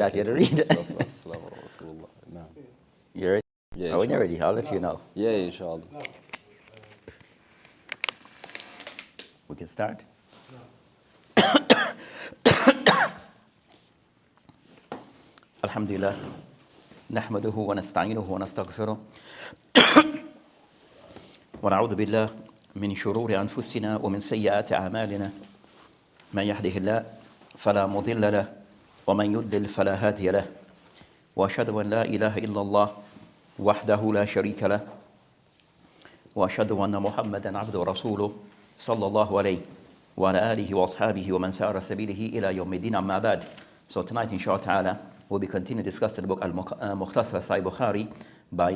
That you to read. No. You ready? Yeah, Oh, when you're ready, I'll let you know. Yeah, inshallah. We can start. Alhamdulillah. نحمده ونستعينه ونستغفره ونعوذ بالله من شرور أنفسنا ومن سيئات أعمالنا من يهده الله فلا مضل له ومن يضلل فلا هادي له وأشهد أن لا إله إلا الله وحده لا شريك له وأشهد أن محمدا عبده ورسوله صلى الله عليه وعلى آله وأصحابه ومن سار سبيله إلى يوم الدين أما بعد. So tonight, inshallah ta'ala, we'll be continuing discussing the book Al-Mukhtasar Sahih Bukhari by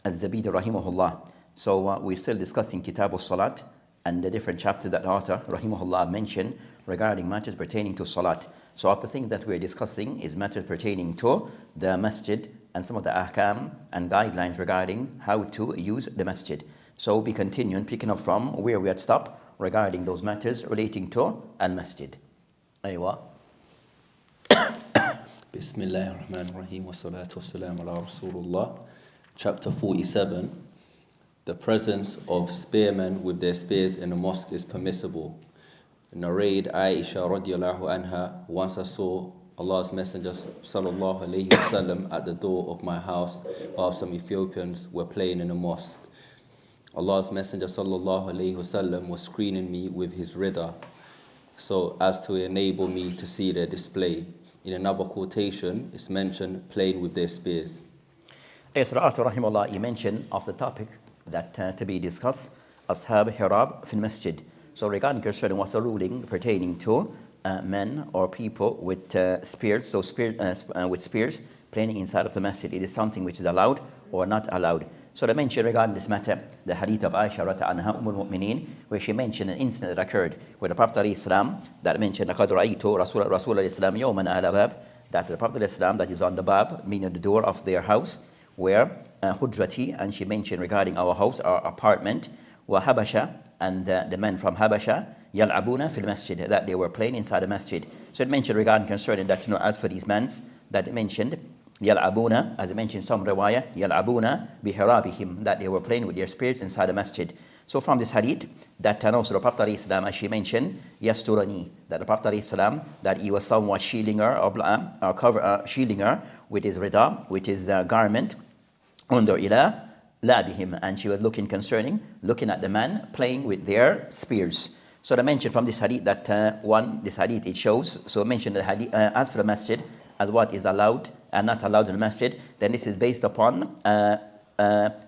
Al-Zabidi rahimahullah. So we're still discussing Kitab al-Salat and the different chapters that the author rahimahullah mentioned regarding matters pertaining to Salat. So of the things that we're discussing is matters pertaining to the masjid and some of the ahkam and guidelines regarding how to use the masjid. So we'll be continuing, picking up from where we had stopped regarding those matters relating to al-masjid. Aywa. Bismillah ar-Rahman ar-Rahim wa salatu wa salam ala Rasulullah. Chapter 47. The presence of spearmen with their spears in a mosque is permissible. Narrate Aisha radiallahu anha, once I saw Allah's Messenger sallallahu alayhi wasallam at the door of my house while some Ethiopians were playing in a mosque. Allah's Messenger sallallahu alayhi wasallam was screening me with his rida so as to enable me to see their display. In another quotation, it's mentioned playing with their spears. Yes, rahimahullah, he mentioned of the topic that to be discussed, Ashab Hirab fil Masjid. So regarding concerning what's the ruling pertaining to men or people with spears, so with spears playing inside of the masjid, it is something which is allowed or not allowed. So they mentioned regarding this matter, the hadith of Aisha anha Mu'mineen, where she mentioned an incident that occurred where the Prophet ﷺ that mentioned لَقَدْ رَأَيْتُ رَسُولَ الْإِسْلَامِ يَوْمًا عَلَى بَابٍ, that the Prophet ﷺ that is on the bab, meaning the door of their house, where Hujrati, and she mentioned regarding our house, our apartment, wa Habasha, and the men from Habasha, yal'abuna fil masjid, that they were playing inside the masjid. So it mentioned regarding concerning that, as for these men, that it mentioned, yal'abuna, as it mentioned some riwayah, yal'abuna bihirabihim, that they were playing with their spears inside the masjid. So from this hadith, that and also the Prophet ﷺ, as she mentioned, yasturani, that the Prophet ﷺ, that he was somewhat shielding her, or shielding her with his rida, with his garment, under ila labihim, and she was looking at the man playing with their spears. So they mentioned from this hadith that this hadith it shows, so mentioned the hadith, as for the masjid, as what is allowed and not allowed in the masjid, then this is based upon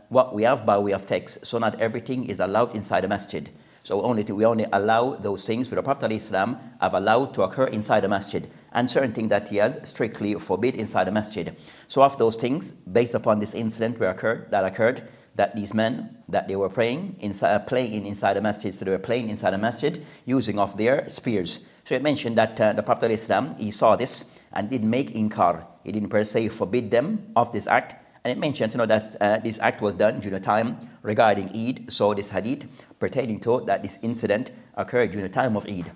what we have by way of text. So not everything is allowed inside the masjid. So we only allow those things for the Prophet ﷺ have allowed to occur inside the masjid, and certain things that he has strictly forbid inside the masjid. So of those things, based upon this incident that occurred, that these men, that they were playing inside the masjid, so they were playing inside the masjid using of their spears. So it mentioned that the Prophet ﷺ, he saw this and didn't make inkar. He didn't per se forbid them of this act. And it mentioned that this act was done during the time regarding Eid. So this hadith pertaining to that this incident occurred during the time of Eid.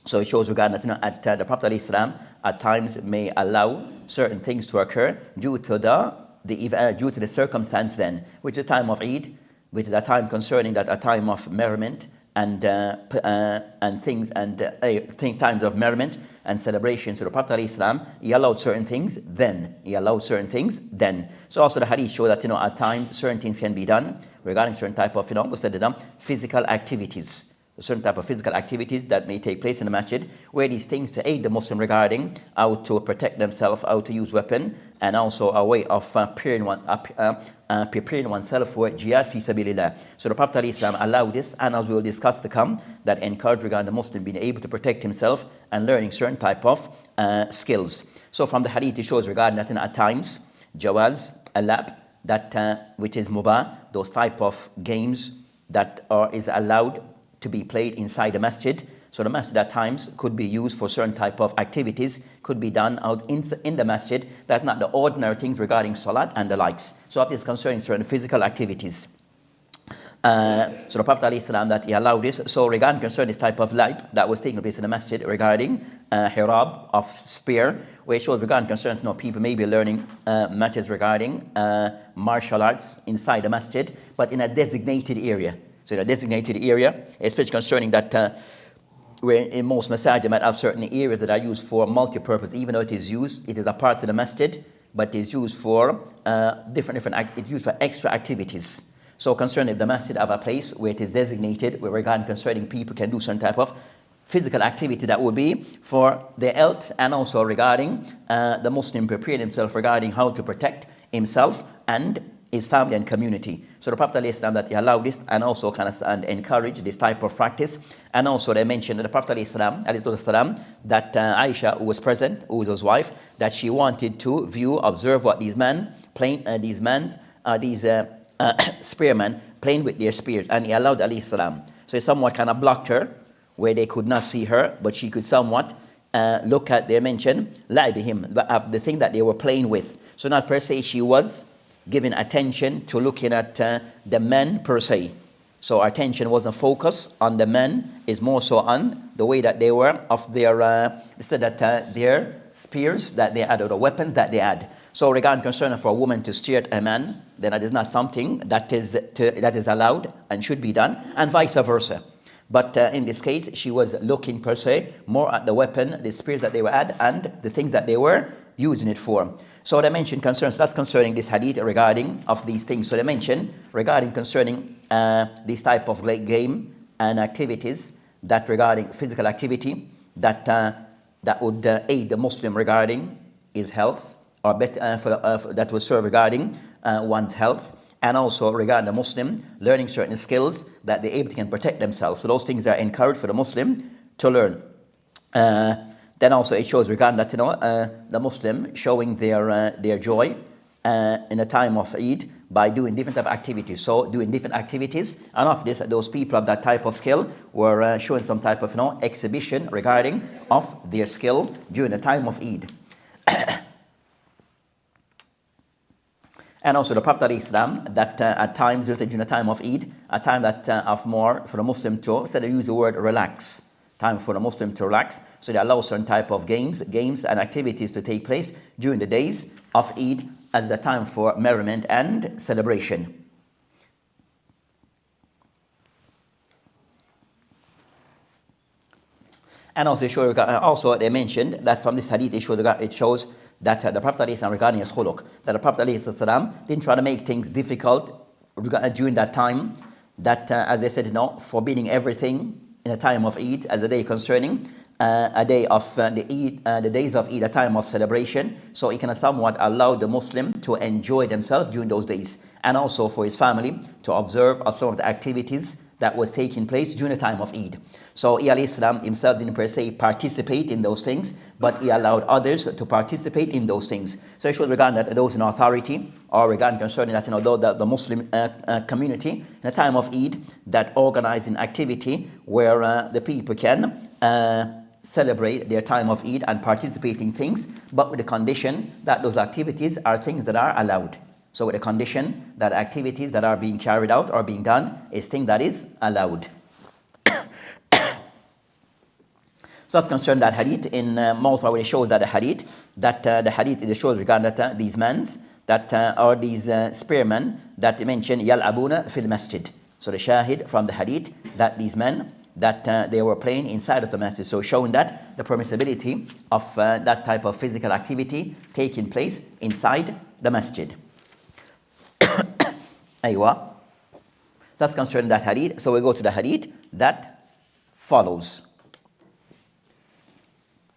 So it shows regarding that the Prophet ﷺ at times may allow certain things to occur due to the circumstance then, which is the time of Eid, which is a time concerning that a time of merriment and things and times of merriment and celebration. So the Prophet ﷺ, he allowed certain things then. So also the hadith show that at times certain things can be done regarding certain type of physical activities. Certain type of physical activities that may take place in the masjid, where these things to aid the Muslim regarding how to protect themselves, how to use weapon, and also a way of preparing oneself for jihad fi sabilillah. So the Prophet ﷺ allowed this, and as we will discuss to come, that encourage regarding the Muslim being able to protect himself and learning certain type of skills. So from the hadith it shows regarding that at times, jawaz, alab, that which is mubah, those type of games that is allowed to be played inside the masjid. So the masjid at times could be used for certain type of activities, could be done out in the masjid. That's not the ordinary things regarding salat and the likes. So that is concerning certain physical activities. So the Prophet ﷺ that he allowed this. So regarding concerning this type of light that was taking place in the masjid regarding hirab of spear, where it shows regarding concerning people may be learning matters regarding martial arts inside the masjid, but in a designated area. So in a designated area, especially concerning that where in most masajid you might have certain areas that are used for multi-purpose, even though it is a part of the masjid, but it is used for it's used for extra activities. So concerning the masjid have a place where it is designated, where regarding concerning people can do some type of physical activity that would be for their health, and also regarding the Muslim preparing himself regarding how to protect himself and his family and community. So the Prophet ﷺ that he allowed this and also and encouraged this type of practice. And also they mentioned that the Prophet ﷺ that Aisha, who was present, who was his wife, that she wanted to observe what these spearmen playing with their spears, and he allowed ﷺ. So he somewhat kind of blocked her where they could not see her, but she could somewhat look at, they mentioned, la'ibihim, the thing that they were playing with. So not per se she was giving attention to looking at the men per se. So our attention wasn't focused on the men, it's more so on the way that they were of their spears that they had, or the weapons that they had. So regarding concern for a woman to stare at a man, then that is not something that is allowed and should be done, and vice versa. But in this case, she was looking per se more at the weapon, the spears that they were at, and the things that they were using it for. So they mentioned concerns, that's concerning this hadith regarding of these things. So they mentioned regarding concerning this type of game and activities, that regarding physical activity, that would aid the Muslim regarding his health, or that would serve regarding one's health, and also regarding the Muslim learning certain skills that they're able to can protect themselves. So those things are encouraged for the Muslim to learn. Then also it shows regarding that the Muslim showing their joy in a time of Eid by doing different type of activities. So doing different activities, and of this, those people of that type of skill were showing some type of exhibition regarding of their skill during the time of Eid. And also the Prophet ﷺ that at times during the time of Eid, a time that of more for the Muslim to, instead of use the word relax, time for the Muslim to relax. So they allow certain type of games and activities to take place during the days of Eid as the time for merriment and celebration. And also they mentioned that from this hadith it shows that the Prophet ﷺ regarding his khuluq, that the Prophet ﷺ didn't try to make things difficult during that time, that as they said, forbidding everything in a time of Eid as a day concerning a day of the days of Eid, a time of celebration. So he can somewhat allow the Muslim to enjoy themselves during those days, and also for his family to observe some of the activities that was taking place during the time of Eid. So he ﷺ himself didn't per se participate in those things, but he allowed others to participate in those things. So it should regard that those in authority, or regarding concerning that the Muslim community in the time of Eid, that organizing activity where the people can celebrate their time of Eid and participate in things, but with the condition that those activities are things that are allowed. So with the condition that activities that are being carried out or being done is thing that is allowed. So that's concerned that hadith in multiple ways. It shows that the hadith it shows regarding that these men that are these spearmen that mentioned yal'abuna fil masjid. So the shahid from the hadith that these men that they were playing inside of the masjid. So showing that the permissibility of that type of physical activity taking place inside the masjid. Aywa. That's concerning that hadith. So we go to the hadith that follows.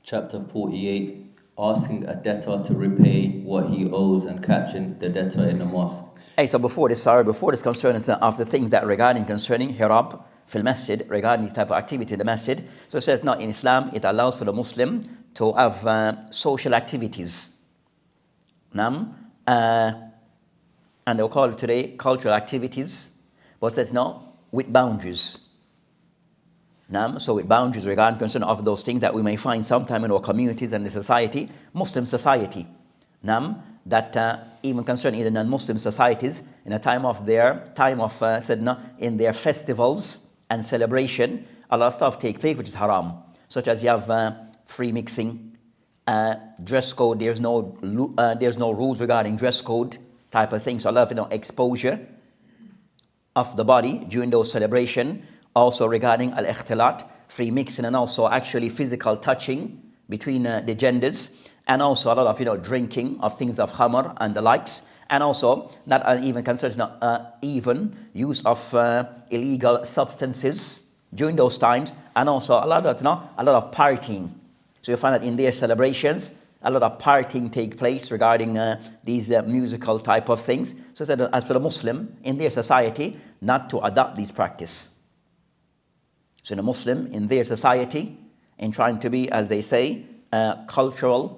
Chapter 48, asking a debtor to repay what he owes and catching the debtor in the mosque. So before this concerning of the things that regarding concerning hirab fil masjid, regarding this type of activity in the masjid. So it says not in Islam, it allows for the Muslim to have social activities. And they'll call it today cultural activities, but it says no, with boundaries. So with boundaries regarding concern of those things that we may find sometime in our communities and the society, Muslim society. that even concerning the non-Muslim societies, in a time of in their festivals and celebration, a lot of stuff take place which is haram, such as you have free mixing, dress code. There's no rules regarding dress code type of things. So a lot of exposure of the body during those celebration. Also regarding al-ikhtilat, free mixing, and also actually physical touching between the genders, and also a lot of drinking of things of khamr and the likes, and also not even concerning even use of illegal substances during those times, and also a lot of partying. So you find that in their celebrations, a lot of partying take place regarding these musical type of things. So that as for the Muslim in their society, not to adopt these practice. So the Muslim in their society, in trying to be, as they say, cultural,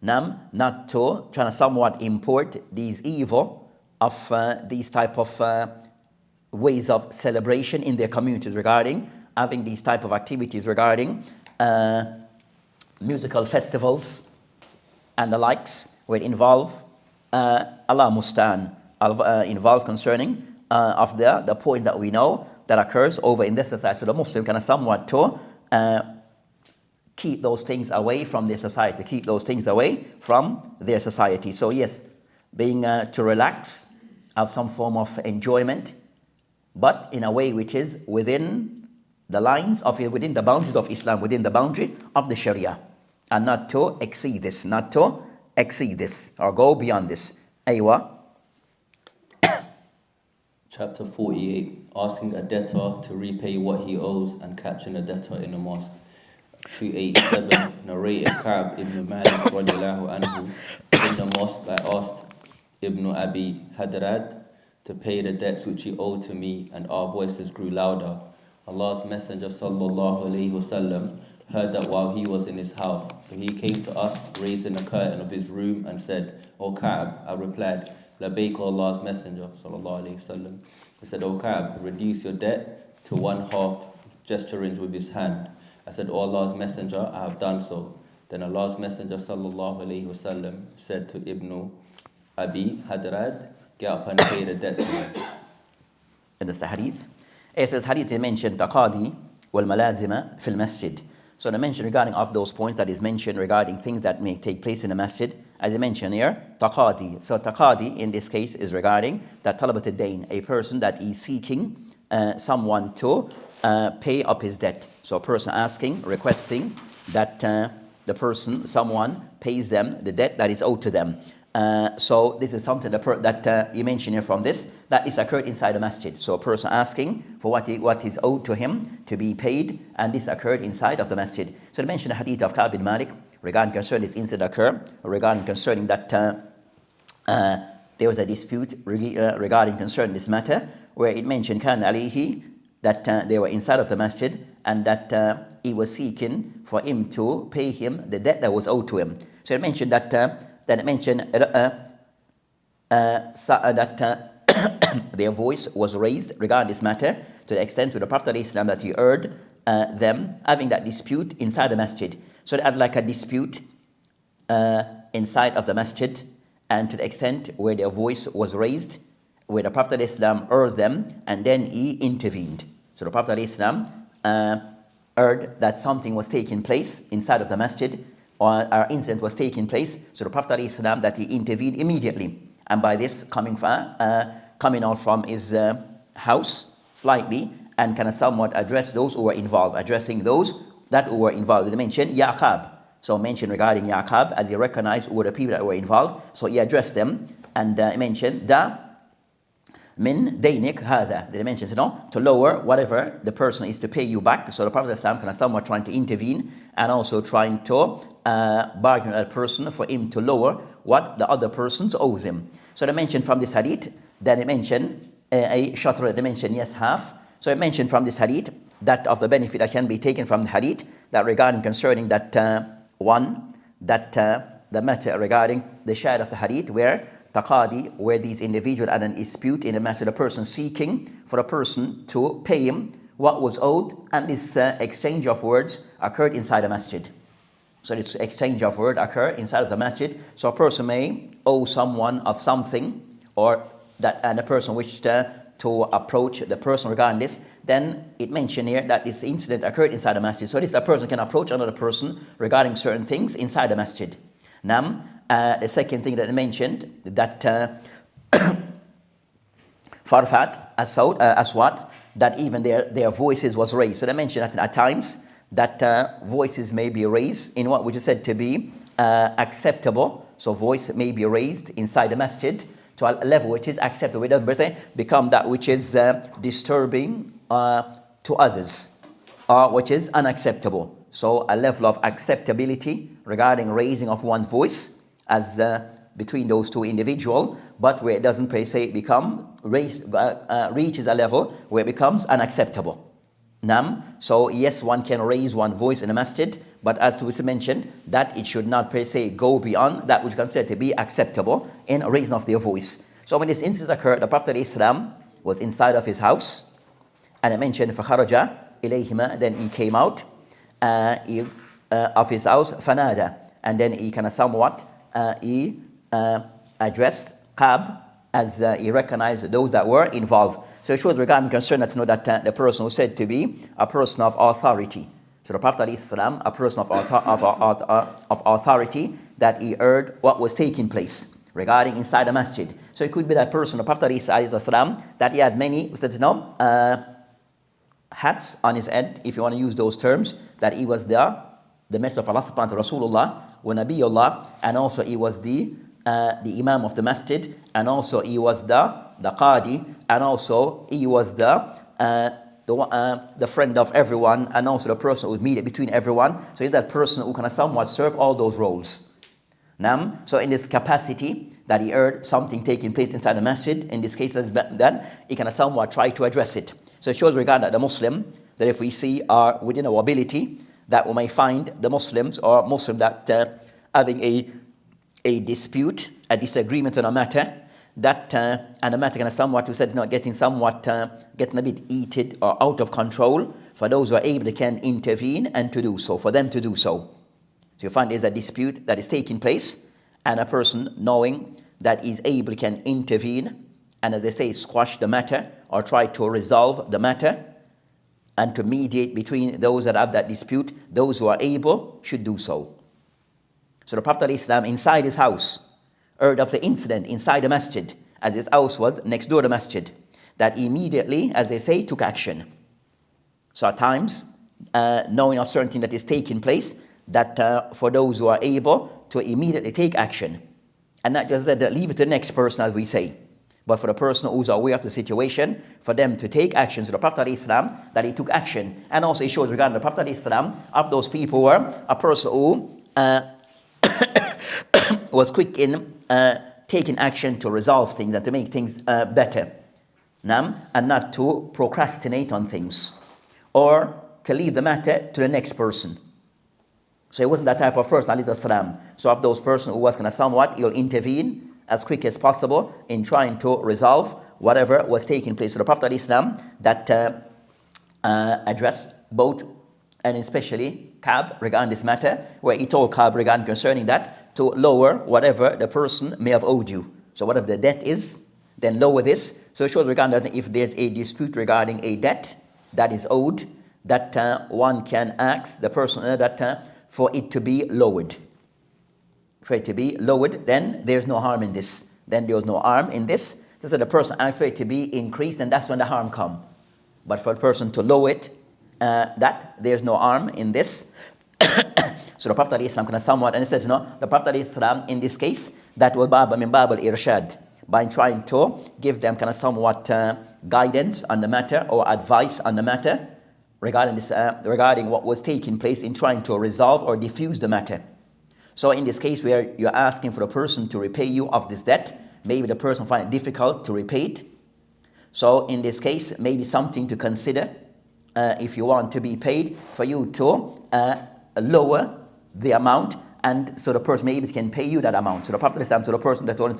not to try to somewhat import these evil of these type of ways of celebration in their communities regarding having these type of activities regarding musical festivals and the likes, where it involve Allah Mustan, involve concerning of the point that we know that occurs over in this society. So the Muslim can somewhat to keep those things away from their society, keep those things away from their society. So yes, being to relax, have some form of enjoyment, but in a way which is within the lines of, within the boundaries of Islam, within the boundary of the Sharia, and not to exceed this, or go beyond this. Aywa. Chapter 48, asking a debtor to repay what he owes and catching a debtor in a mosque. 287, narrated Ka'b ibn Malik radiallahu anhu, in the mosque I asked Ibn Abi Hadrad to pay the debts which he owed to me, and our voices grew louder. Allah's Messenger sallallahu alayhi wasallam heard that while he was in his house. So he came to us, raising the curtain of his room, and said, O Ka'b. I replied, Labayk, O Allah's Messenger sallallahu alayhi wasallam. He said, O Ka'b, reduce your debt to one half, gesturing with his hand. I said, O Allah's Messenger, I have done so. Then Allah's Messenger sallallahu alayhi wasallam said to Ibn Abi Hadrad, get up and pay the debt to him. And that's the hadith. It says hadith, they mentioned taqadi wal malazima fil masjid. So the mention regarding of those points that is mentioned regarding things that may take place in the masjid, as I mentioned here, taqadi. So taqadi in this case is regarding that talabat ad-dain, a person that is seeking someone to pay up his debt. So a person asking, requesting that someone pays them the debt that is owed to them. So this is something that you mentioned here from this, that is occurred inside the masjid. So a person asking for what is owed to him to be paid, and this occurred inside of the masjid. So they mentioned the hadith of Ka'b bin Malik regarding concerning this incident occur, regarding concerning that there was a dispute regarding concerning this matter, where it mentioned Kan alayhi, that they were inside of the masjid, and that he was seeking for him to pay him the debt that was owed to him. So it mentioned that their voice was raised regarding this matter, to the extent to the Prophet ﷺ that he heard them having that dispute inside the masjid. So they had like a dispute inside of the masjid, and to the extent where their voice was raised, where the Prophet ﷺ heard them, and then he intervened. So the Prophet ﷺ heard that something was taking place inside of the masjid, or our incident was taking place. So the Prophet ﷺ that he intervened immediately, and by this coming out from his house slightly, and kind of somewhat address those who were involved, addressing those that were involved. They mentioned Yaqab. So mentioned regarding Yaqab, as he recognized who were the people that were involved. So he addressed them, and mentioned da min daynik hadha. They mentioned, to lower whatever the person is to pay you back. So the Prophet ﷺ kind of somewhat trying to intervene, and also trying to bargain with that person for him to lower what the other person owes him. So they mentioned from this hadith, then they mentioned a shatr, they mentioned yes, half. So I mentioned from this hadith that of the benefit that can be taken from the hadith, that regarding concerning that the matter regarding the shahid of the hadith, where taqadi, where these individuals had an dispute in the matter, the person seeking for a person to pay him what was owed, and this exchange of words occurred inside the masjid. So this exchange of word occur inside of the masjid. So a person may owe someone of something, or that, and the person wished to approach the person regarding this. Then it mentioned here that this incident occurred inside the masjid. So this, a person can approach another person regarding certain things inside the masjid. Now, the second thing that I mentioned, that farfat as what? That even their voices was raised. So they mentioned that at times that voices may be raised in what which is said to be acceptable. So voice may be raised inside the masjid to a level which is acceptable. It doesn't become that which is disturbing to others, or which is unacceptable. So a level of acceptability regarding raising of one's voice as between those two individuals, but where it doesn't per se become reaches a level where it becomes unacceptable. So yes, one can raise one voice in a masjid, but as we mentioned, that it should not per se go beyond that which is considered to be acceptable in raising of their voice. So when this incident occurred, the Prophet ﷺ was inside of his house, and I mentioned فَخَرَجَ إِلَيْهِمَا, then he came out of his house, فَنَادَى, and then he kind of somewhat he addressed Qab as he recognized those that were involved. So it shows regarding concern that to know that the person was said to be a person of authority. So the Prophet ﷺ, a person of authority, that he heard what was taking place regarding inside the masjid. So it could be that person, the Prophet ﷺ, that he had many, hats on his head, if you want to use those terms, that he was the Messenger of Allah subhanahu wa ta'ala, Rasulullah wa Nabiyullah, and also he was the Imam of the masjid, and also he was the Qadi, and also he was the friend of everyone, and also the person who would mediate between everyone. So he's that person who can somewhat serve all those roles. So in this capacity that he heard something taking place inside the masjid, in this case then he can somewhat try to address it. So it shows regarding the Muslim, that if we see are within our ability, that we may find the Muslims or Muslim that having a dispute, a disagreement on a matter, that and the matter can somewhat, we said, getting a bit heated or out of control. For those who are able, they can intervene and to do so, for them to do so. So you find there's a dispute that is taking place, and a person knowing that is able can intervene, and as they say, squash the matter or try to resolve the matter and to mediate between those that have that dispute. Those who are able should do so. So the Prophet ﷺ inside his house heard of the incident inside the masjid, as his house was next door to the masjid, that immediately, as they say, took action. So at times, knowing of certain thing that is taking place, that for those who are able to immediately take action, and not just leave it to the next person, as we say, but for the person who's aware of the situation, for them to take action. So the Prophet ﷺ, that he took action. And also it shows regarding the Prophet ﷺ, of those people were a person who was quick in taking action to resolve things and to make things better. And not to procrastinate on things or to leave the matter to the next person. So he wasn't that type of person, alayhi salam. So of those person who was kind of somewhat, he'll intervene as quick as possible in trying to resolve whatever was taking place. So the Prophet ﷺ that addressed both, and especially Ka'b regarding this matter, where he told Ka'b regarding concerning that to lower whatever the person may have owed you. So whatever the debt is, then lower this. So it shows regarding that if there's a dispute regarding a debt that is owed, that one can ask the person that for it to be lowered. For it to be lowered, then there's no harm in this. Then there's no harm in this. So the person asks for it to be increased, and that's when the harm comes. But for the person to lower it, that there's no harm in this. So the Prophet ﷺ kind of somewhat, and he said, the Prophet ﷺ in this case, that was Bab al-Irshad, by trying to give them kind of somewhat guidance on the matter or advice on the matter regarding this, regarding what was taking place in trying to resolve or diffuse the matter. So in this case where you're asking for the person to repay you of this debt, maybe the person find it difficult to repay it. So in this case, maybe something to consider if you want to be paid, for you to lower the amount, and so the person maybe can pay you that amount. So the Prophet ﷺ to the person that wanted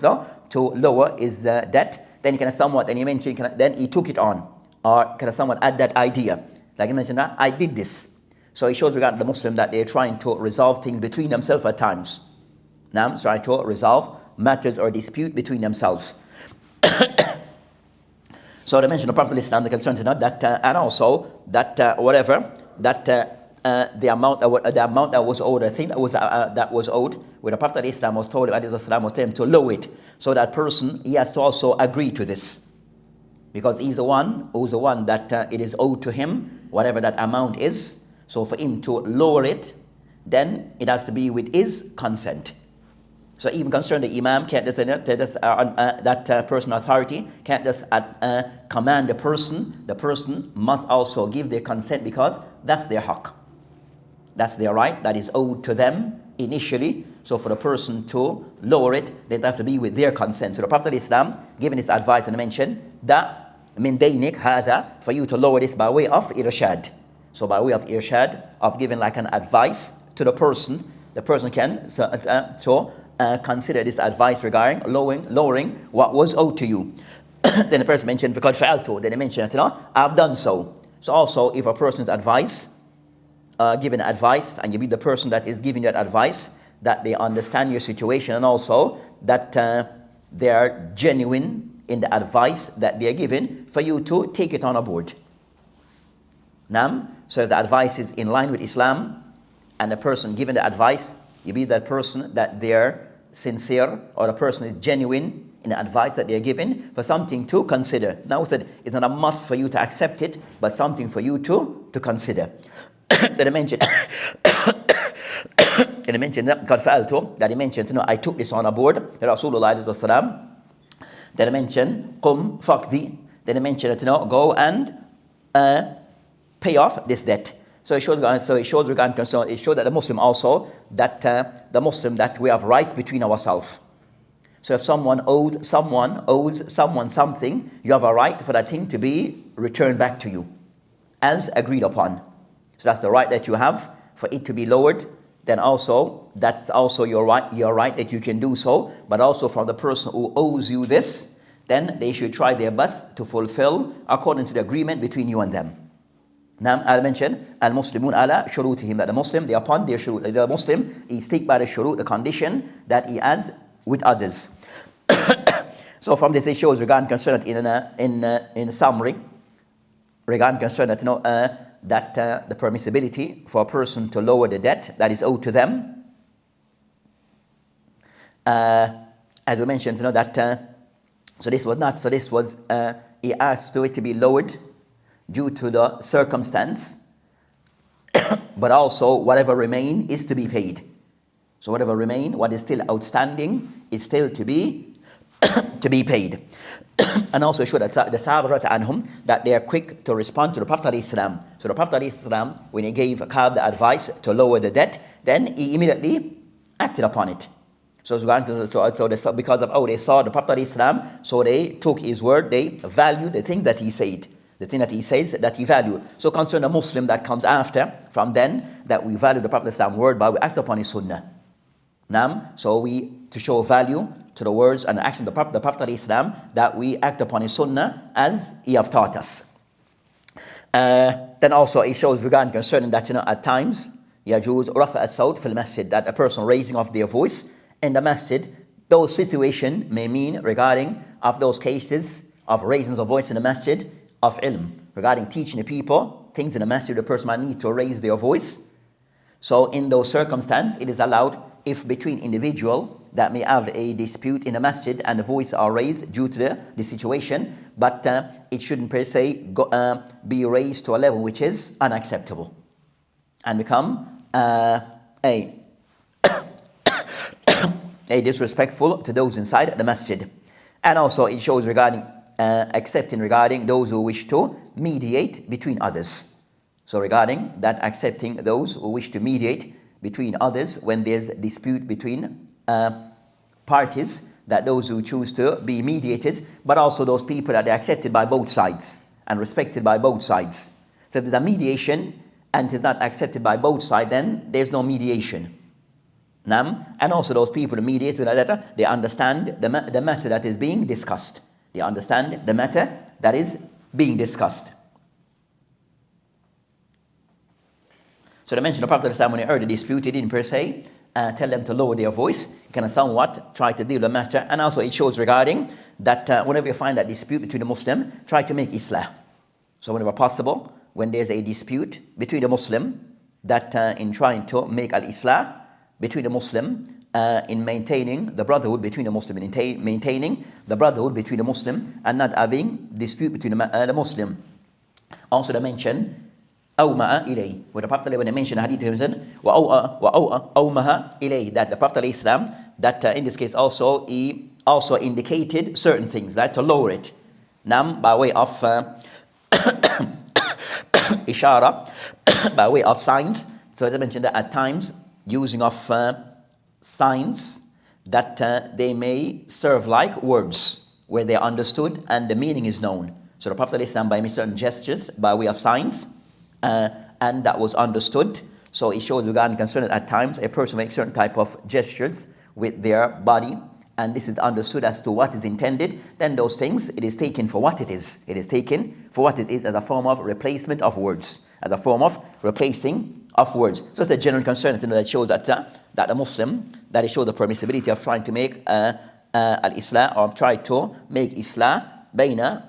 to lower his debt, then he kind of somewhat, and he mentioned, then he took it on, or kind of somewhat add that idea. Like he mentioned, I did this. So it shows regarding the Muslim that they're trying to resolve things between themselves at times. Now, trying to resolve matters or dispute between themselves. So they mentioned the Prophet Islam, the concern to not that, and also that the amount that was owed, I think that was owed, where the Prophet Islam was told him to lower it. So that person, he has to also agree to this, because he's the one that it is owed to him, whatever that amount is. So for him to lower it, then it has to be with his consent. So even concerned the Imam can't just, that person authority can't just command the person. The person must also give their consent, because that's their haqq. That's their right that is owed to them initially. So for the person to lower it, they have to be with their consent. So the Prophet Islam giving this advice and mentioned that min daynik hadha, for you to lower this by way of irshad. So by way of irshad, of giving like an advice to the person can consider this advice regarding lowering what was owed to you. Then the person mentioned because fa'altu, then they mentioned that, I've done so. So also if a person's advice, given advice, and you be the person that is giving that advice, that they understand your situation, and also that they are genuine in the advice that they are giving, for you to take it on board. So if the advice is in line with Islam, and the person giving the advice, you be that person that they're sincere, or the person is genuine in the advice that they're given, for something to consider. Now we said it's not a must for you to accept it, but something for you to consider. That I mentioned, and I mentioned that he mentioned, I took this on board, Rasulullah. Then I mentioned, Qum faqdi. Then I mentioned that, go and pay off this debt. So it shows regarding concern. It shows that the Muslim also, that we have rights between ourselves. So if someone owes someone something, you have a right for that thing to be returned back to you, as agreed upon. So that's the right that you have for it to be lowered. Then also that's also your right that you can do so. But also from the person who owes you this, then they should try their best to fulfill according to the agreement between you and them. Now, I mentioned al-Muslimun ala shurutihim, that the Muslim, they are upon their shurut. The Muslim, he stick by the shurut, the condition that he has with others. So from this it shows regarding concern in summary, regarding concern that the permissibility for a person to lower the debt that is owed to them. As we mentioned, he asked to it to be lowered due to the circumstance, but also whatever remain is to be paid. So whatever remain, what is still outstanding, is still to be paid. And also show that the Sahaba anhum, that they are quick to respond to the Prophet Islam. So the Prophet Islam, when he gave Ka'b the advice to lower the debt, then he immediately acted upon it. So because of how they saw the Prophet Islam, so they took his word, they valued the thing that he said. The thing that he says that he value. So concern a Muslim that comes after, from then, that we value the Prophet Islam word, but we act upon his sunnah. So to show value to the words and action of the Prophet Islam, that we act upon his sunnah as he have taught us. Then also it shows regarding concerning that at times, yajuz rafa as-sawt fil masjid, that a person raising of their voice in the masjid, those situations may mean regarding of those cases of raising the voice in the masjid, of ilm, regarding teaching the people things in the masjid, the person might need to raise their voice. So in those circumstances, it is allowed if between individual that may have a dispute in the masjid and the voice are raised due to the situation, but it shouldn't per se be raised to a level which is unacceptable and become a disrespectful to those inside the masjid. And also it shows regarding accepting regarding those who wish to mediate between others. So regarding that, accepting those who wish to mediate between others when there's a dispute between parties, that those who choose to be mediators, but also those people that are accepted by both sides and respected by both sides. So if there's a mediation and it is not accepted by both sides, then there's no mediation. And also those people, the mediators, they understand the matter that is being discussed. They understand the matter that is being discussed. So they mentioned the Prophet when he heard the dispute, he didn't per se tell them to lower their voice. He kind of somewhat try to deal with the matter. And also it shows regarding that whenever you find that dispute between the Muslim, try to make Islah. So whenever possible, when there's a dispute between the Muslim, that in trying to make al-Islah between the Muslim, in maintaining the brotherhood between the Muslim, in maintaining the brotherhood between the Muslim, and not having dispute between the Muslim. Also they mention أومأ إليه, where the Prophet when they mention the hadith he said وأومها إليه, that the Prophet Islam, that in this case also he also indicated certain things, like to lower it. Nam by way of ishara, by way of signs. So as I mentioned that at times using of signs that they may serve like words where they are understood and the meaning is known. So the Prophet Islam by certain gestures by way of signs and that was understood. So it shows regarding concern that at times a person makes certain type of gestures with their body and this is understood as to what is intended, then those things, it is taken for what it is. It is taken for what it is as a form of replacement of words, as a form of replacing of words. So it's a general concern that shows that a Muslim, that it shows the permissibility of trying to make al-Islah, or try to make Islah bayna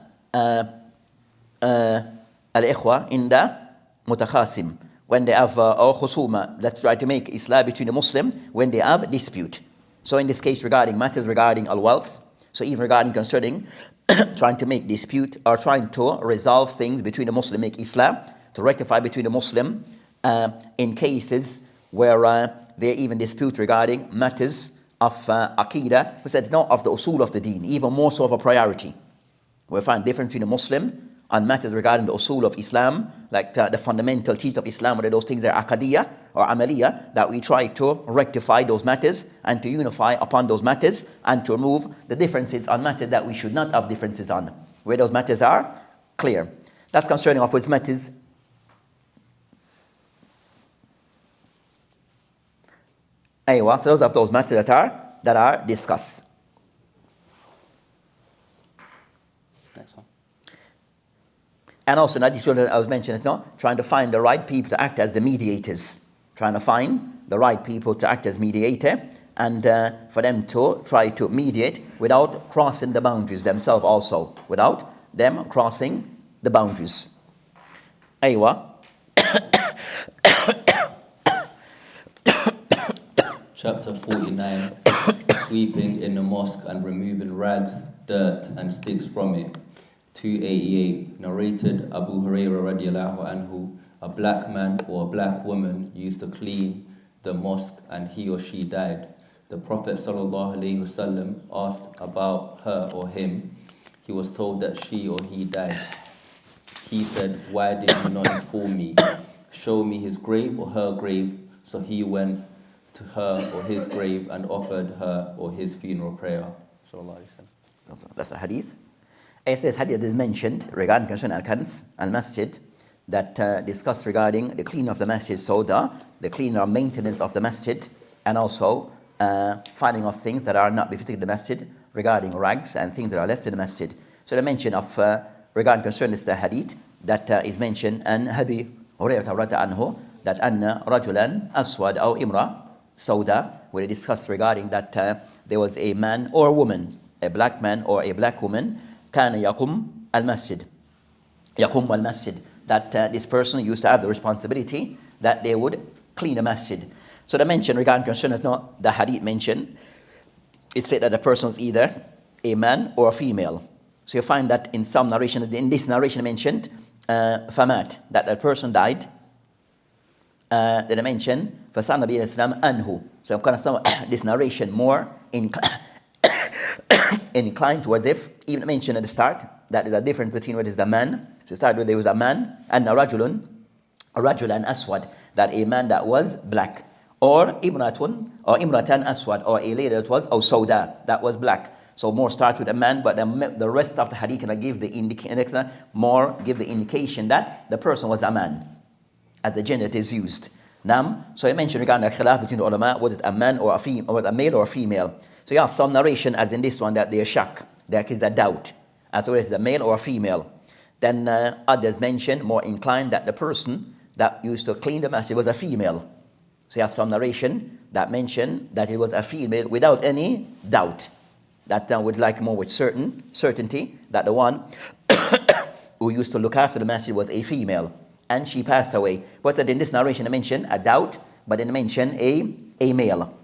al-ikhwa in the mutakhasim, when they have or khusuma, that try to make Islah between the Muslim when they have dispute. So in this case regarding matters regarding al-wealth, so even regarding concerning trying to make dispute or trying to resolve things between the Muslim, make Islah, to rectify between the Muslim in cases where they even dispute regarding matters of Aqidah, we said not of the usul of the deen, even more so of a priority. We find difference between the Muslim on matters regarding the usul of Islam, like the fundamental teachings of Islam, whether those things are Aqadiyah or Amaliyah, that we try to rectify those matters and to unify upon those matters and to remove the differences on matters that we should not have differences on, where those matters are clear. That's concerning of which matters. So those of those matters that are discussed. Next one. And also in addition that I was mentioning, trying to find the right people to act as the mediators. Trying to find the right people to act as mediator and for them to try to mediate without crossing the boundaries themselves also. Without them crossing the boundaries. Chapter 49, sweeping in the mosque and removing rags, dirt and sticks from it. 288, narrated Abu Hurairah radiallahu anhu, a black man or a black woman used to clean the mosque and he or she died. The Prophet sallallahu alaihi wasallam asked about her or him. He was told that she or he died. He said, "Why did you not inform me? Show me his grave or her grave." So he went to her or his grave and offered her or his funeral prayer. Sallallahu alaihi wasallam. That's a hadith. As this hadith is mentioned regarding concerning al-Kans, al-Masjid, that discuss regarding the cleaning of the masjid, so the cleaning or maintenance of the masjid, and also finding of things that are not befitting the masjid, regarding rags and things that are left in the masjid. So the mention of regarding concerning this the hadith that is mentioned, and Abi Hurairah anhu, that anna rajulan aswad aw imra sauda, where they discuss regarding that there was a man or a woman, a black man or a black woman, kana yaqum al-masjid, that this person used to have the responsibility that they would clean the masjid. So the mention regarding concern is not the hadith mentioned. It said that the person was either a man or a female. So you find that in some narration, in this narration mentioned, famat, that the person died. Then I mentioned, Fasan Nabi Islam anhu. So kind of some this narration more inclined towards if, even mentioned at the start, that is a difference between what is the man. So start with there was a man and a rajulan aswad, that a man that was black, or imratan aswad, or a lady that was sauda, that was black. So more start with a man, but the rest of the hadith can give the indication that the person was a man, as the gender that is used. So I mentioned regarding the khilaf between the ulama, was it a man or a female, or a male or a female? So you have some narration, as in this one, that there is shak, there is a doubt, as whether it's a male or a female. Then others mention, more inclined, that the person that used to clean the masjid was a female. So you have some narration that mentioned that it was a female without any doubt. That would like more with certainty that the one who used to look after the masjid was a female, and she passed away. What's that in this narration? They mention a doubt, but then mention a male.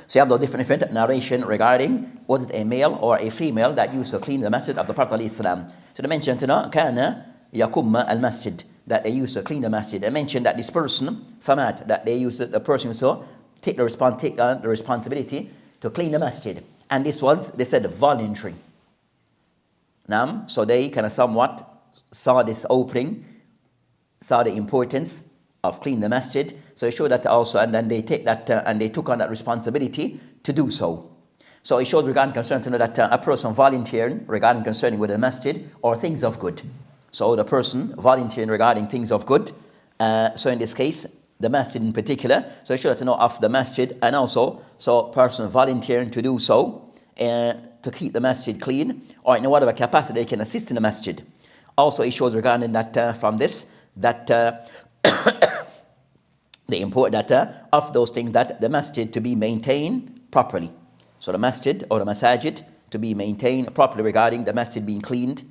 So you have the different narration regarding was it a male or a female that used to clean the masjid of the Prophet ﷺ. So they mentioned kana yakumma al masjid, that they used to clean the masjid. They mentioned that this person, famat, that the person used to take the responsibility to clean the masjid. And this was, they said, voluntary. So they kind of somewhat saw this opening, saw the importance of cleaning the masjid. So it showed that also, and then they take that and they took on that responsibility to do so. So it shows regarding concern to know that a person volunteering regarding concerning with the masjid or things of good. So the person volunteering regarding things of good. So in this case, the masjid in particular. So it shows to know of the masjid, and also so person volunteering to do so to keep the masjid clean, or in whatever capacity they can assist in the masjid. Also, it shows regarding that from this that the import that of those things that the masjid to be maintained properly. So the masjid or the masajid to be maintained properly regarding the masjid being cleaned,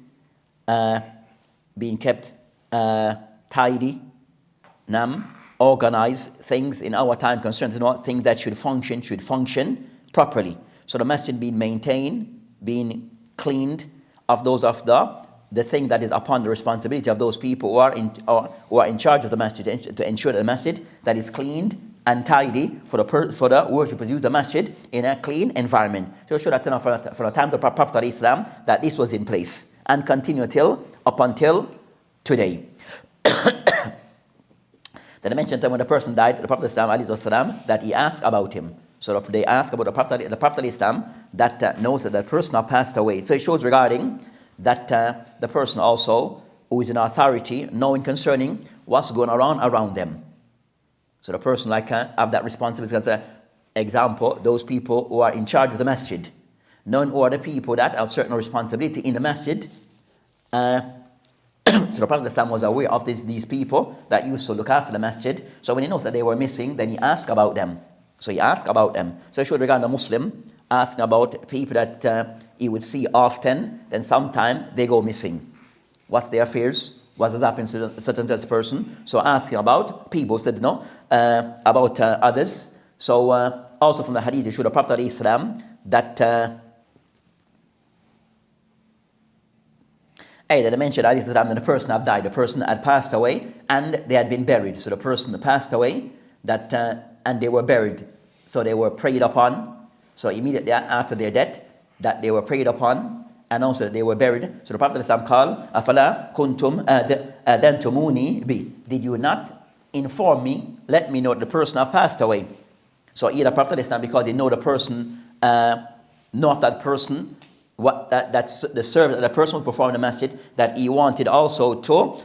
being kept tidy, organized, things in our time concerned, things that should function properly. So the masjid being maintained, being cleaned of those of the thing that is upon the responsibility of those people who are in charge of the masjid to ensure that the masjid that is cleaned and tidy for the worshippers use the masjid in a clean environment. So show that for the time of the Prophet of Islam that this was in place and continue up until today. Then I mentioned that when the person died, the Prophet of Islam that he asked about him. So they asked about the Prophet of Islam that knows that the person had passed away. So it shows regarding that the person also who is in authority, knowing concerning what's going around them. So the person have that responsibility. As an example, those people who are in charge of the masjid, knowing who are the people that have certain responsibility in the masjid. So the Prophet ﷺ was aware of these people that used to look after the masjid. So when he knows that they were missing, then he asked about them. So he asked about them. So it should regard the Muslim asking about people that he would see often, then sometime they go missing. What's their fears? What has happened to such and such person? So asking about people, said no, about others. So also from the Hadith, it showed the Prophet ﷺ that that I mentioned that the person had died, the person had passed away, and they had been buried. So the person passed away, and they were buried. So they were prayed upon. So immediately after their death, that they were prayed upon, and also that they were buried. So the Prophet ﷺ called, "Afala kuntum adantumuni bi." Did you not inform me? Let me know that the person have passed away. So either Prophet ﷺ, because they know the person, know of that person, that's the service that the person would perform in the masjid, that he wanted also to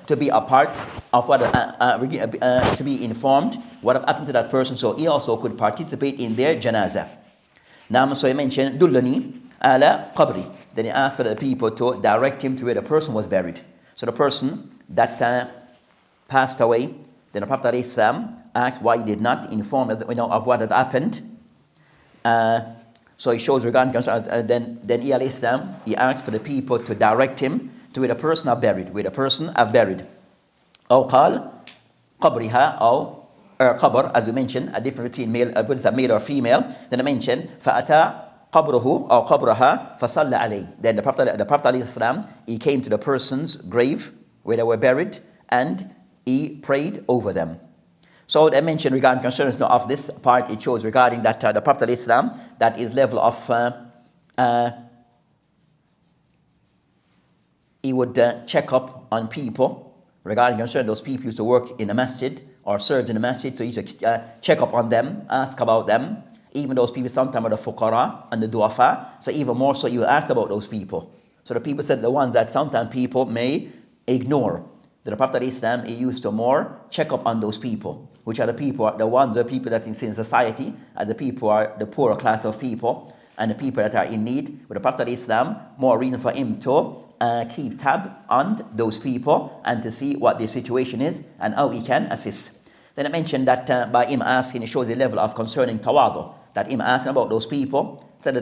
to be a part of what to be informed what have happened to that person, so he also could participate in their janazah. Now, so he mentioned dullani ala qabri. Then he asked for the people to direct him to where the person was buried. So the person that passed away, then the Prophet ﷺ asked why he did not inform of what had happened. So he shows regarding then he ﷺ, he asked for the people to direct him to where the person are buried, أو قال قبرها أو قبر, as we mentioned, a difference between male or female. Then I mentioned فأتى قبره أو قبرها فصلى عليه. Then the Prophet ﷺ, he came to the person's grave where they were buried and he prayed over them. So I mentioned regarding concerns of this part, it shows regarding that the Prophet ﷺ, that his level of he would check up on people regarding concern. Those people used to work in the masjid or served in the masjid, so he used to check up on them, ask about them. Even those people sometimes are the fuqara and the duafa, so even more so you will ask about those people. So the people said the ones that sometimes people may ignore. The Prophet ﷺ, he used to more check up on those people, which are the people that in society, and the people are the poorer class of people, and the people that are in need. With the Prophet ﷺ, more reason for him to keep tab on those people and to see what their situation is and how he can assist. Then I mentioned that by him asking, it shows the level of concerning tawadu, that him asking about those people, said,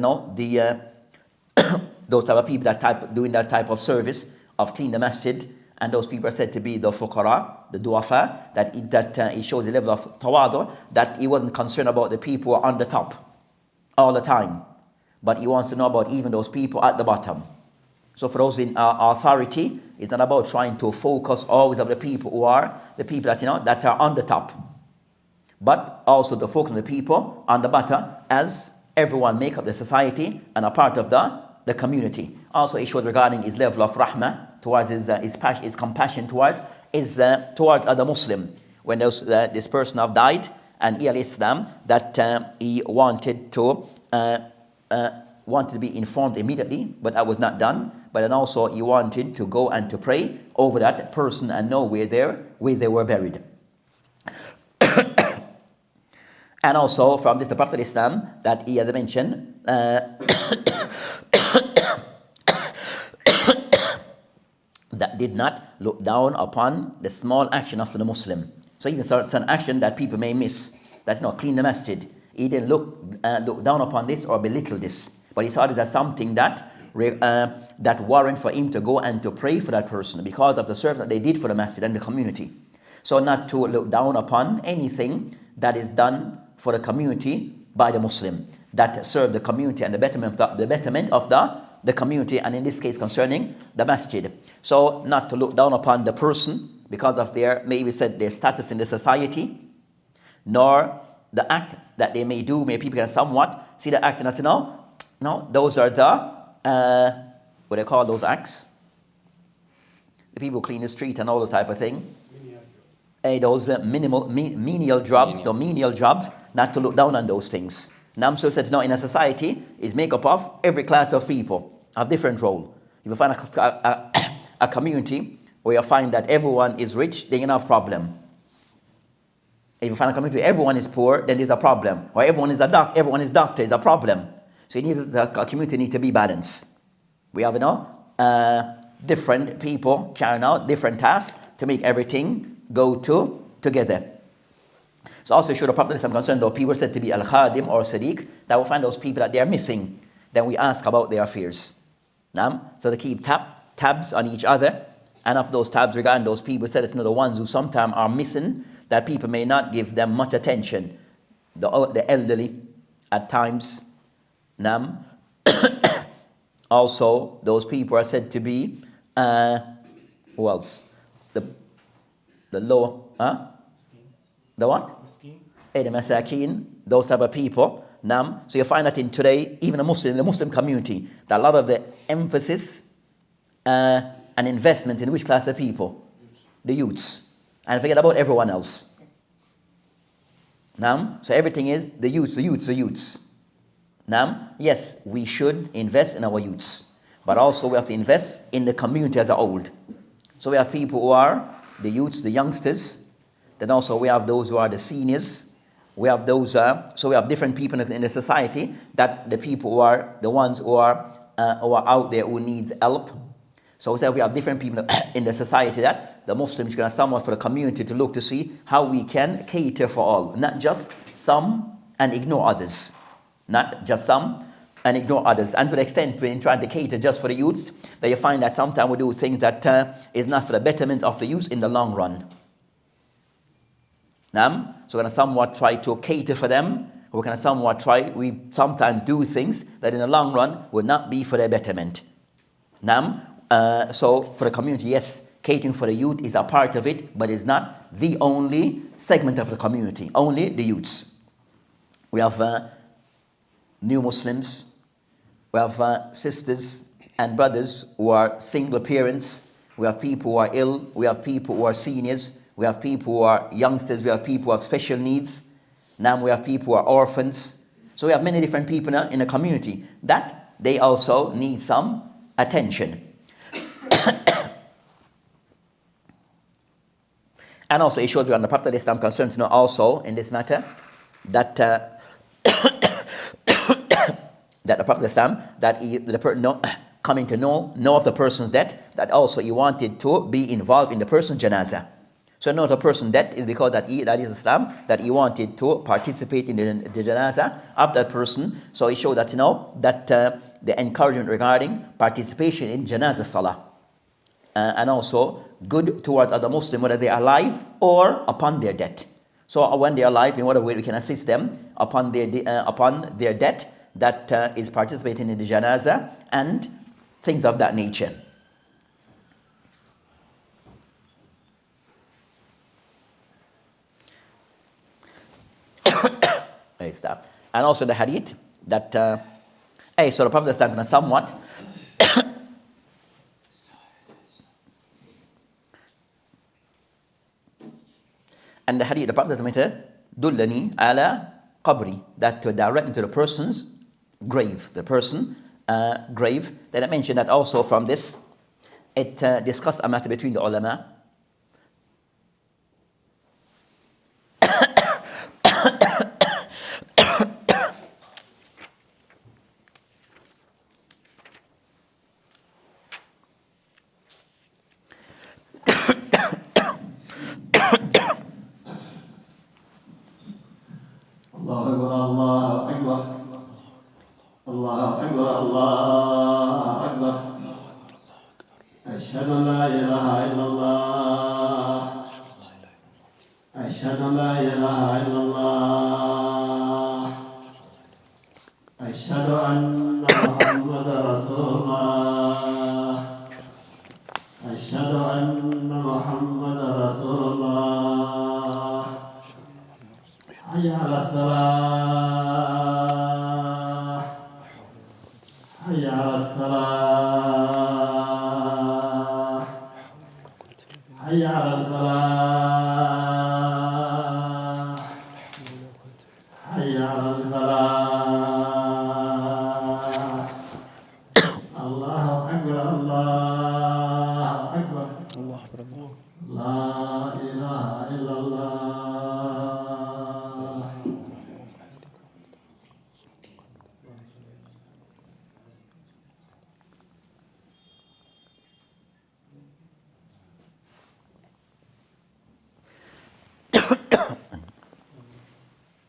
those type of people that doing that type of service of clean the masjid, and those people are said to be the fuqara, the duafa, that it shows the level of tawadu, that he wasn't concerned about the people on the top all the time, but he wants to know about even those people at the bottom. So for those in authority, it's not about trying to focus always on the people who are the people that are on the top, but also to focus on the people on the bottom, as everyone make up the society and are part of the community. Also, it shows regarding his level of rahmah towards his compassion towards other Muslim. When this person have died and he Islam, that he wanted to be informed immediately, but that was not done. But then also he wanted to go and to pray over that person and know where they were buried. And also from this, the Prophet Islam, that he has mentioned, that did not look down upon the small action of the Muslim. So even certain action that people may miss, that's not clean the masjid. He didn't look down upon this or belittle this, but he saw it as something that warrant for him to go and to pray for that person because of the service that they did for the masjid and the community. So not to look down upon anything that is done for the community by the Muslim, that serve the community and the betterment of the community, and in this case concerning the masjid. So not to look down upon the person because of their status in the society, nor the act that they may do. May people can somewhat see the act and not no, those are the what they call those acts, the people who clean the street and all those type of thing. Those menial jobs, not to look down on those things. Namso said, in a society is made up of every class of people, of different role. If you find a community where you find that everyone is rich, then you have a problem. If you find a community where everyone is poor, then there's a problem. Or everyone is doctor, is a problem. So the community needs to be balanced. We have different people carrying out different tasks to make everything go together. So also should the Prophet is concerned, though people said to be al-khadim or sadiq, that will find those people that they are missing. Then we ask about their affairs. So they keep tabs on each other, and of those tabs regarding those people said it's the ones who sometimes are missing, that people may not give them much attention. The elderly at times. Also those people are said to be who else? The low, the what? The masakeen, those type of people. So you find that in today, even in the Muslim community, that a lot of the emphasis and investment in which class of people? The youths. And forget about everyone else. So everything is the youths. Yes, we should invest in our youths, but also we have to invest in the community as a whole. So we have people who are the youths, the youngsters. Then also we have those who are the seniors. We have those, so we have different people in the society, that the people who are the ones who are out there who need help. So we have different people in the society that the Muslims can somewhat for the community to look to see how we can cater for all, not just some and ignore others. Not just some and ignore others. And to the extent we're trying to cater just for the youths, that you find that sometimes we do things that is not for the betterment of the youth in the long run. So we're going to somewhat try to cater for them. We sometimes do things that in the long run will not be for their betterment. So for the community, yes, catering for the youth is a part of it, but it's not the only segment of the community, only the youths. We have new Muslims, we have sisters and brothers who are single parents, we have people who are ill, we have people who are seniors, we have people who are youngsters, we have people who have special needs, now we have people who are orphans. So we have many different people in the community that they also need some attention. And also it shows you on the Prophet of Islam concerned to know also in this matter that that the Prophet of Islam, that coming to know of the person's death, that also he wanted to be involved in the person's janazah. So not a person's death is because that is Islam, that he wanted to participate in the janazah of that person. So he showed that that the encouragement regarding participation in janazah salah. And also good towards other Muslims, whether they are alive or upon their death. So when they are alive, in whatever way we can assist them upon their death, that is participating in the janazah and things of that nature. Stop. And also the hadith that so the Prophet is talking somewhat and the hadith, the Prophet said, Dullani ala qabri, that to direct into the person's grave, grave. Then I mentioned that also from this, it discussed a matter between the ulama.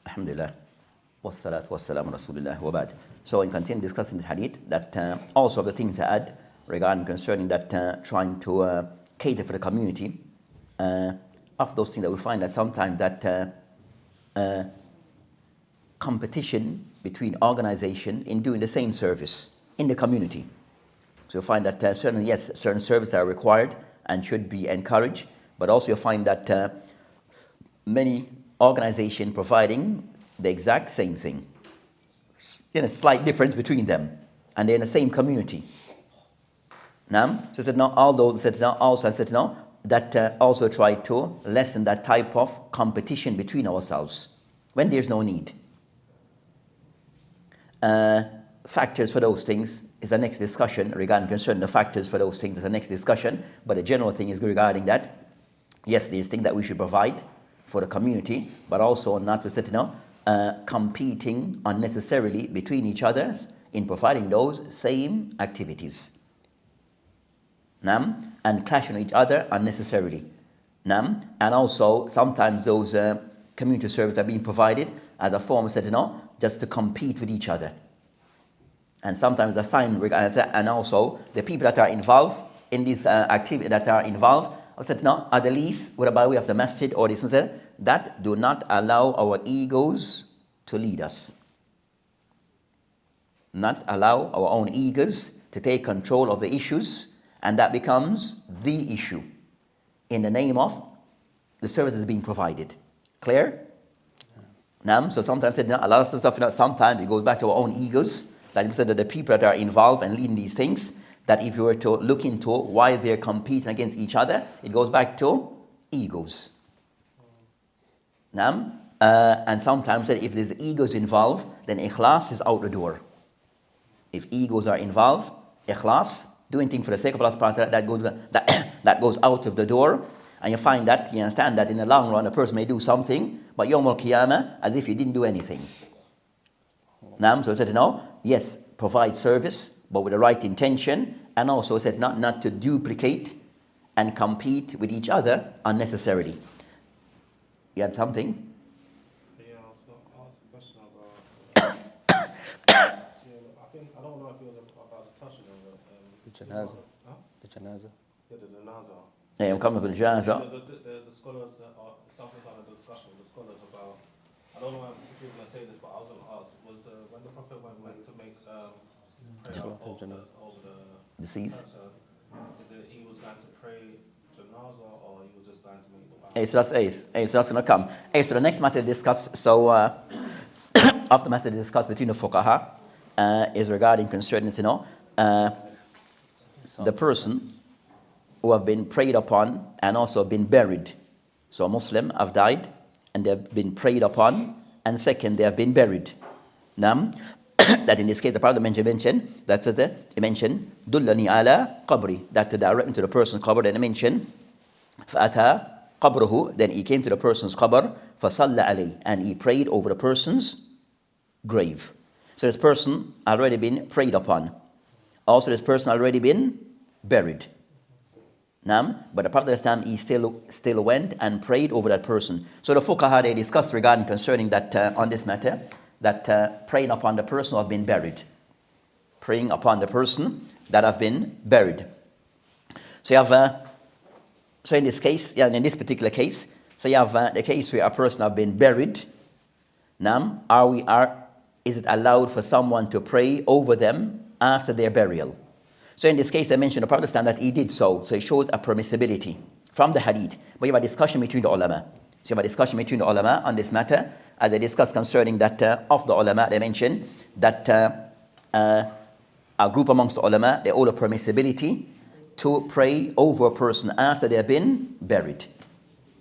Alhamdulillah. Wassalatu wassalamu rasulillah wa ba'd. So in continuing discussing this hadith, that also the thing to add regarding concerning that trying to cater for the community, of those things that we find that sometimes that competition between organization in doing the same service in the community. So you find that certain services are required and should be encouraged, but also you find that many organizations providing the exact same thing. Slight difference between them, and they're in the same community. So I said no, although said no, also I said no, that also try to lessen that type of competition between ourselves when there's no need. Factors for those things is the next discussion regarding concerning the factors for those things is the next discussion, but the general thing is regarding that, yes, there's things that we should provide for the community, but also not to say competing unnecessarily between each other in providing those same activities. And clashing each other unnecessarily. And also sometimes those community services are being provided as a form of just to compete with each other. And sometimes the sign, and also the people that are involved in this activity that are involved, are the least, whereby we have the masjid or this that do not allow our egos to lead us. Not allow our own egos to take control of the issues, and that becomes the issue in the name of the services being provided. Clear? So sometimes a lot of stuff, sometimes it goes back to our own egos. Like we said, that the people that are involved and leading these things, that if you were to look into why they're competing against each other, it goes back to egos. And sometimes if there's egos involved, then ikhlas is out the door. If egos are involved, ikhlas, doing things for the sake of Allah subhanahu wa ta'ala, that goes out of the door. And you find that, you understand that in the long run, a person may do something, but Yawm al-Qiyamah, as if you didn't do anything. So I said, yes, provide service, but with the right intention, and also said not to duplicate and compete with each other unnecessarily. You had something? Yeah, I was going to ask a question about. I think I don't know if it was about touching on The janaza. Huh? The janaza. Yeah, the janaza. Yeah, I'm coming with the janaza. The scholars are something kind of discussion with the scholars about. I don't know if you were going to say this, but I was going to ask: was when the Prophet went to make prayer over the Deceased. person, is it he was going to pray janaza or he was just going to make the bow? So that's going to come. So the next matter to discuss, so after matter to discuss between the fuqaha is regarding concerning, the person who have been prayed upon and also been buried. So a Muslim have died and they have been prayed upon, and second, they have been buried. Now, that in this case, the Prophet mentioned that he mentioned dullani ala qabri, that to direct him to the person's qabr. Then he mentioned fa'ata qabruhu, then he came to the person's qabr, fasalla alayh, and he prayed over the person's grave. So this person already been prayed upon. Also, this person already been buried. But the Prophet he still went and prayed over that person. So the fuqaha, they discussed regarding concerning that on this matter, that praying upon the person who have been buried. Praying upon the person that have been buried. So you have, so in this case, in this particular case, so you have the case where a person have been buried. Is it allowed for someone to pray over them after their burial? So in this case, I mentioned the Prophet that he did so. So it shows a permissibility from the hadith. But you have a discussion between the ulama. So you have a discussion between the ulama on this matter. As they discuss concerning that of the ulama, they mentioned that a group amongst the ulama, they all have permissibility to pray over a person after they have been buried.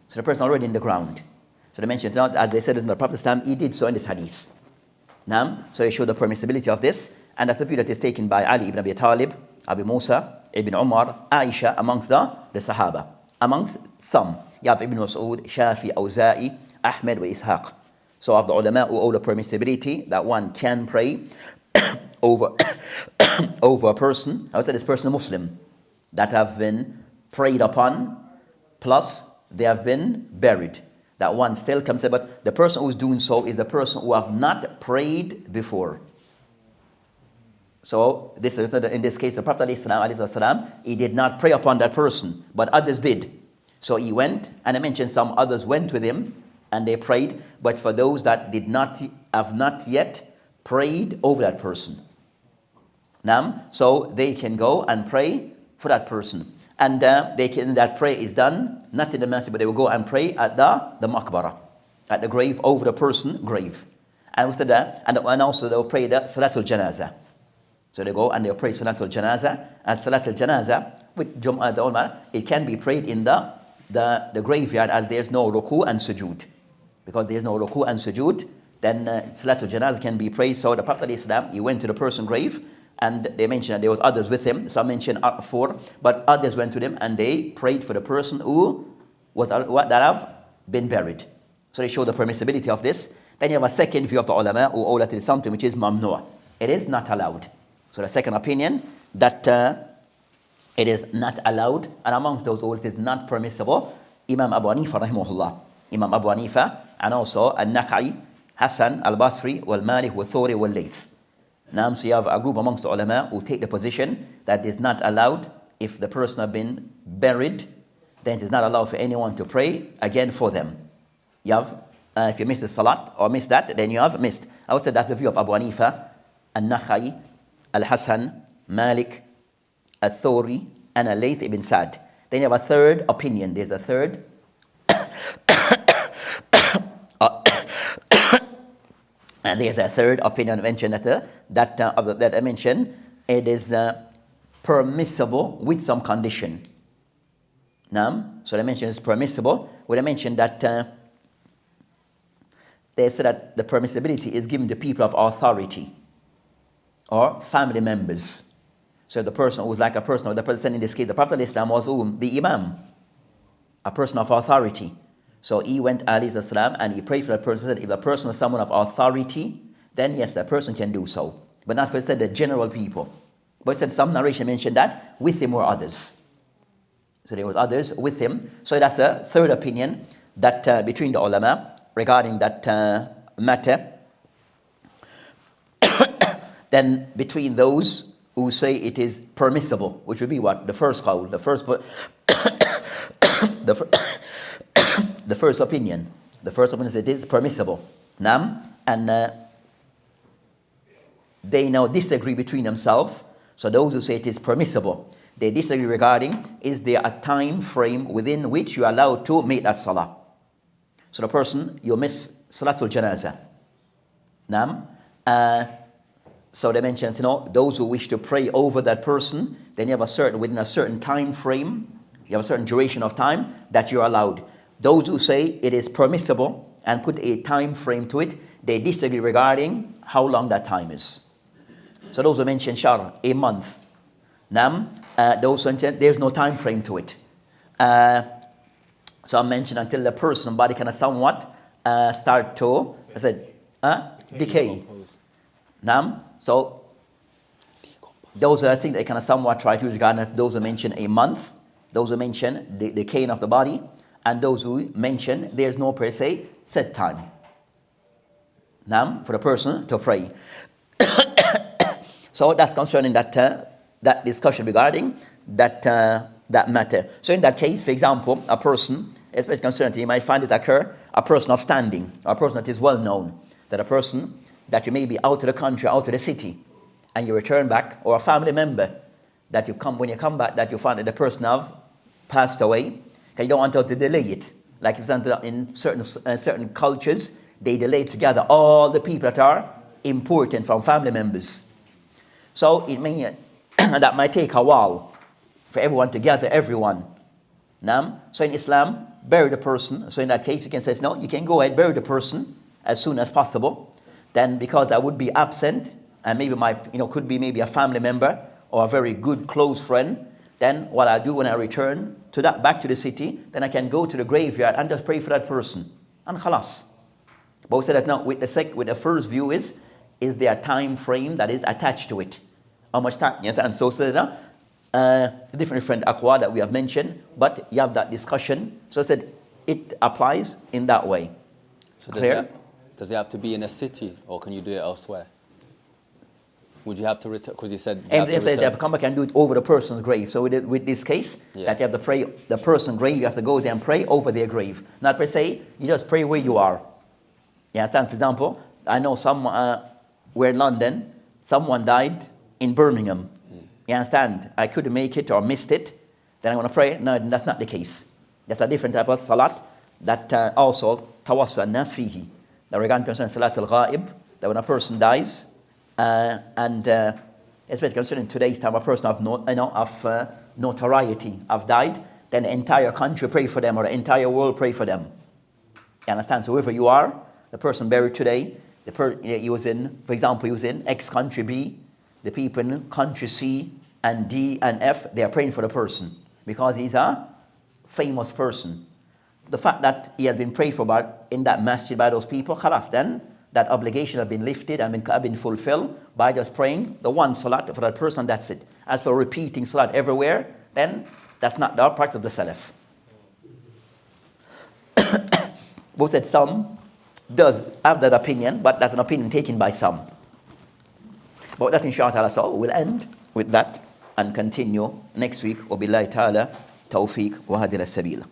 So the person already in the ground. So they mentioned, as they said in the Prophet's time, he did so in this hadith. So they show the permissibility of this. And that's the view that is taken by Ali ibn Abi Talib, Abu Musa, Ibn Umar, Aisha, amongst the Sahaba. Amongst some. You have Ibn Mas'ud, Shafi, Awza'i, Ahmed, wa Ishaq. So of the ulama who hold the permissibility that one can pray over a person. I would say this person a Muslim that have been prayed upon, plus they have been buried. That one still comes, but the person who's doing so is the person who have not prayed before. So this is in this case, the Prophet ﷺ, he did not pray upon that person, but others did. So he went, and I mentioned some others went with him, and they prayed. But for those that have not yet prayed over that person, so they can go and pray for that person, and that prayer is done not in the masjid, but they will go and pray at the maqbara, at the grave, over the person's grave, and after that, and also they will pray the Salatul Janaza. So they go and they'll pray Salatul Janaza, and Salatul Janaza with Jum'ah the ulama, it can be prayed in the graveyard, as there's no ruku and sujood. Because there's no ruku and sujood, then Salatul Janaza can be prayed. So the Prophet he went to the person's grave, and they mentioned that there was others with him. Some mentioned 4, but others went to them and they prayed for the person who was that have been buried. So they show the permissibility of this. Then you have a second view of the ulama who hold that it is something which is mamnu'. It is not allowed. So the second opinion, that it is not allowed, and amongst those all it is not permissible, Imam Abu Hanifa rahimahullah. Imam Abu Hanifa, and also Al-Nakhai, Hassan, Al-Basri, Wal-Malik, Wal-Thawri, Wal-Layth. So you have a group amongst the ulama who take the position that it is not allowed. If the person has been buried, then it is not allowed for anyone to pray again for them. You have, if you miss the salat or miss that, then you have missed. I would say that's the view of Abu Hanifa, Al-Nakhai, Al-Hassan, Malik, Al-Thawri, and Al-Layth ibn Sa'd. Then you have a third opinion. There's a third. And there's a third opinion mentioned that I mentioned. It is permissible with some condition. So they mentioned it's permissible. When I mentioned that they said that the permissibility is given to people of authority or family members. So the person was like a person, or the person in this case, the Prophet ﷺ was the Imam, a person of authority. So he went alayhi and he prayed for that person. Said if the person is someone of authority, then yes, that person can do so. But not for said the general people. But said some narration mentioned that with him were others. So there were others with him. So that's a third opinion that between the ulama regarding that matter. Then between those who say it is permissible, which would be what? The first qawl, the first the first opinion. The first opinion is it is permissible. And they now disagree between themselves. So those who say it is permissible, they disagree regarding is there a time frame within which you are allowed to make that salah. So the person, you miss Salatul Janazah. So they mentioned, those who wish to pray over that person, then you have within a certain time frame, you have a certain duration of time that you're allowed. Those who say it is permissible and put a time frame to it, they disagree regarding how long that time is. So those who mention shahr, a month. Those who mention there's no time frame to it. Some mention until the person body kind of somewhat start to, decay. So those I think they kind of somewhat try to regard as those who mention a month, those who mention the decaying of the body, and those who mention there's no per se set time for the person to pray. So that's concerning that discussion regarding that matter. So in that case, for example, a person, especially concerned, you might find it occur, a person of standing, or a person that is well known, that a person that you may be out of the country, out of the city, and you return back, or a family member that when you come back, that you find that the person have passed away, because you don't want to delay it. Like in certain cultures, they delay together all the people that are important from family members. So it may that might take a while for everyone to gather everyone. So in Islam, bury the person. So in that case, you can say, no, you can go ahead, bury the person as soon as possible. Then because I would be absent, and maybe could be maybe a family member or a very good close friend, then what I do when I return back to the city, then I can go to the graveyard and just pray for that person. And khalas. But we said that now with the first view is there a time frame that is attached to it? How much time? Yes, and so different aqwa that we have mentioned, but you have that discussion. So I said it applies in that way. So Clear? Does it have to be in a city, or can you do it elsewhere? Would you have to return? Because you said They have to come back and do it over the person's grave. So with this case, that you have to pray the person's grave, you have to go there and pray over their grave. Not per se, you just pray where you are. You understand? For example, I know we're in London, someone died in Birmingham. You understand? I couldn't make it or missed it. Then I'm going to pray. No, that's not the case. That's a different type of salat that also tawassul nas fihi. That regarding concerning salat al-ghaib, that when a person dies, and especially concerning today's time, a person of notoriety have died, then the entire country pray for them, or the entire world pray for them. You understand? So wherever you are, the person buried today, he was in X country B, the people in country C and D and F, they are praying for the person because he's a famous person. The fact that he has been prayed for in that masjid by those people, khalas, then that obligation has been lifted and been fulfilled by just praying the one salat for that person, that's it. As for repeating salat everywhere, then that's not the part of the salaf. Both said some does have that opinion, but that's an opinion taken by some. But that inshallah so we'll end with that and continue next week. Wabillahi ta'ala tawfiq wa hadil as-sabil.